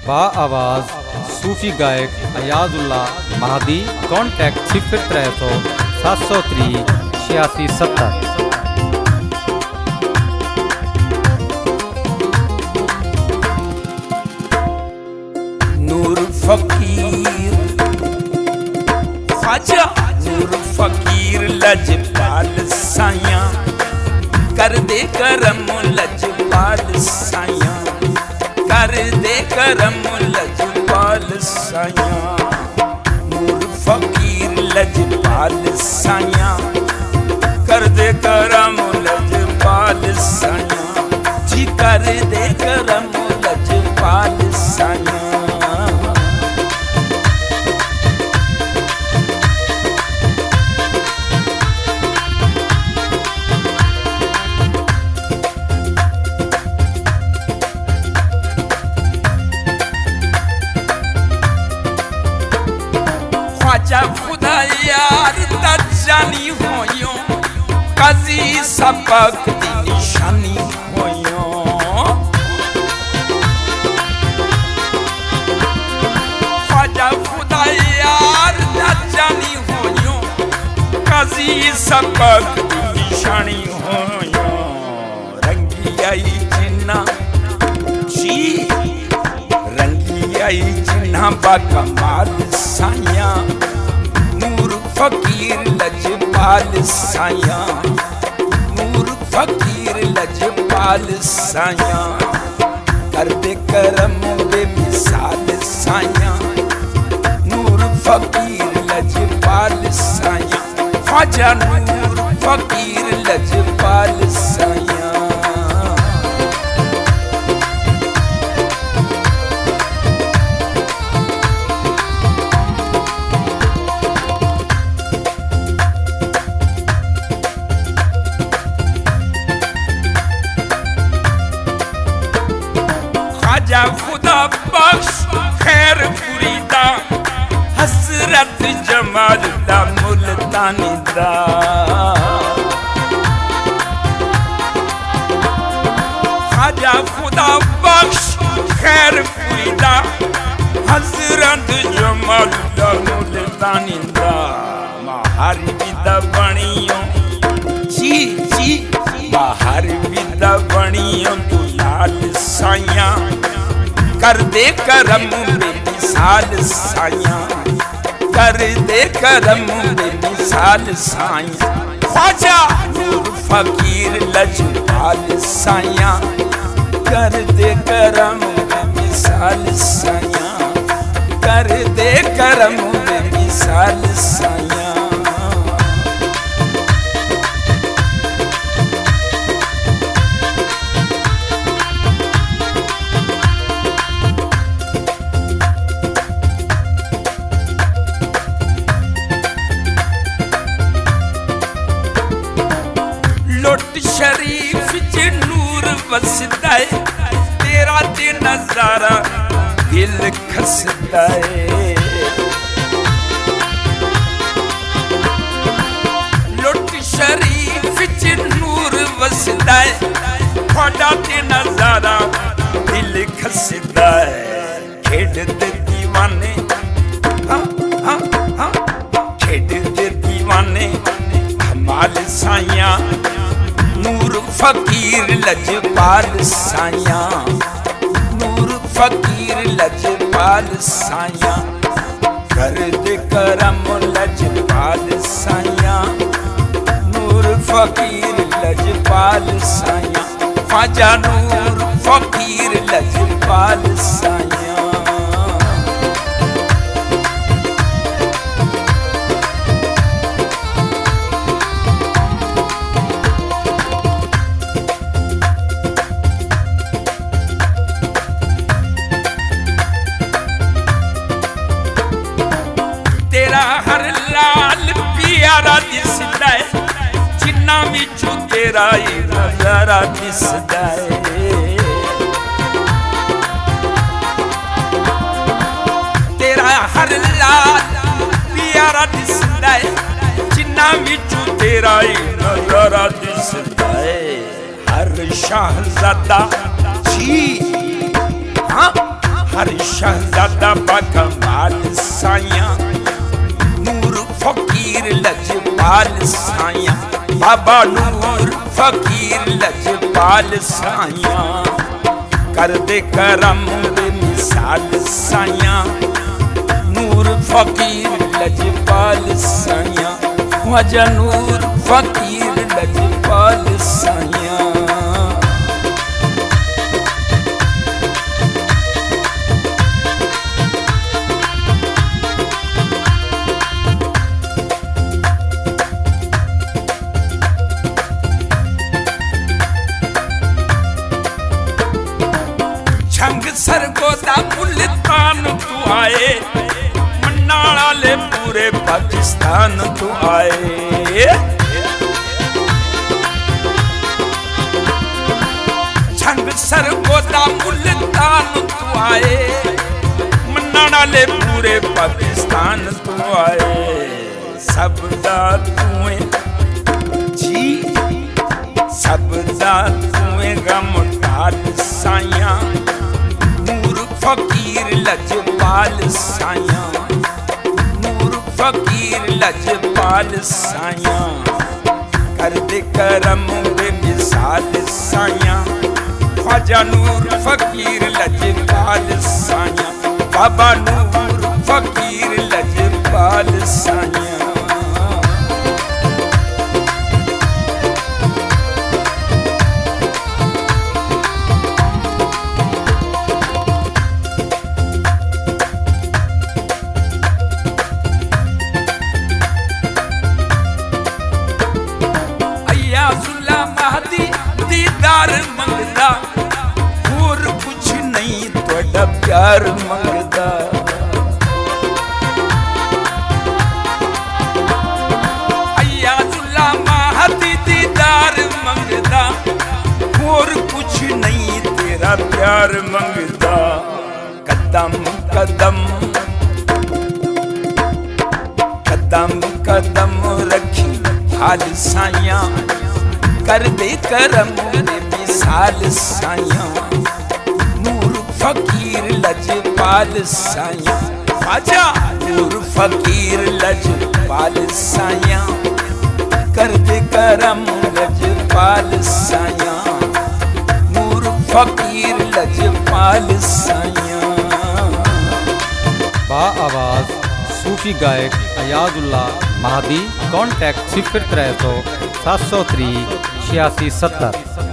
बा आवाज़ सूफी गायक अयाजुल्लाह महदी। कॉन्टैक्ट 0300 703 8670। नूर फकीर ख्वाजा नूर फकीर लजपाल साया कर दे करम लजपाल साया कर दे करम लजपाल साया नूर फकीर लजपाल साया कर दे करम लजपाल साया जी कर दे करम लजपाल साया। ख्वाजा खुदा यार जानी होयो काजी सबक दी निशानी होयो ख्वाजा खुदा यार जानी होयो काजी सबक दी निशानी होयो रंगी आई जिन्ना जी रंगी आई जिन्ना बाकमाल साया नूर फकीर लजपाल साया नूर फकीर लजपाल साया कर दे करम बेमिसाल साया नूर फकीर लजपाल साया ख्वाजा नूर फकीर लजपाल साया। ख्वाजा खुदा बख्श खैर फरीदा हसरत जमाल दा मुल्तानी दा ख्वाजा खुदा बख्श खैर फरीदा हसरत जमाल दा मुल्तानी दा माहर विदा बणियो जी जी बाहर विदा बणियो तू लाल साया कर दे करम बेमिसाल साया कर दे करम बेमिसाल साया ख्वाजा नूर फकीर लजपाल साया कर दे करम बेमिसाल साया कर दे करम बेमिसाल साया। लुट शरीफ च नूर वसदा है तेरा ते नजारा दिल खसदा है लुट शरीफ च नूर वसदा है थोड़ा ते नजारा दिल खसदा है खेड दे दीवाने हाँ हाँ हाँ खेड दे दीवाने कमाल साया नूर फकीर लजपाल साया नूर फकीर लजपाल साया कर दे करम लजपाल साया नूर फकीर लजपाल साया ख्वाजा नूर फकीर लजपाल साया। तेरा हर लाल प्यारा दिसदा है जिन्ना विचों तेरा ही नजारा दिसदा है तेरा हर लाल प्यारा दिसदा है जिन्ना विचों तेरा ही नजारा दिसदा है हर शाहजादा जी हाँ हर शहजादा बाकमाल साया नूर फकीर लजपाल साया बाबा नूर फकीर लजपाल साया कर दे करम दे मिसाल साया नूर फकीर लजपाल साया ख्वाजा नूर फकीर लजपाल साया। छंग सरगोदा मुल्तान तू आए मन्नाड़ा ले पूरे पाकिस्तान तू आए। छंग सरगोदा मुल्तान तू आए मन्नाड़ा ले पूरे पाकिस्तान तू आए। सबदा तुए जी सबदा तुए गम ढाल साया नूर फकीर लजपाल साया नूर फकीर लजपाल साया कर दे करम दे मिसाल साया ख्वाजा नूर फकीर लजपाल साया बाबा नूर फकीर लजपाल साया। अयाजुल्ला महदी दीदार मंगदा और कुछ नहीं थोड़ा प्यार मंगदा। अयाजुल्ला महदी दीदार मंगदा और कुछ नहीं तेरा प्यार मंगदा। कदम कदम कदम कदम रखी हाल साया कर दे करम दे मिसाल साया नूर फकीर लजपाल साया ख्वाजा नूर फकीर लजपाल साया कर दे करम लजपाल साया नूर फकीर लजपाल साया। बा आवाज़ सूफी गायक अयाजुल्ला महदी। कॉन्टैक्ट 0300 703 86 70।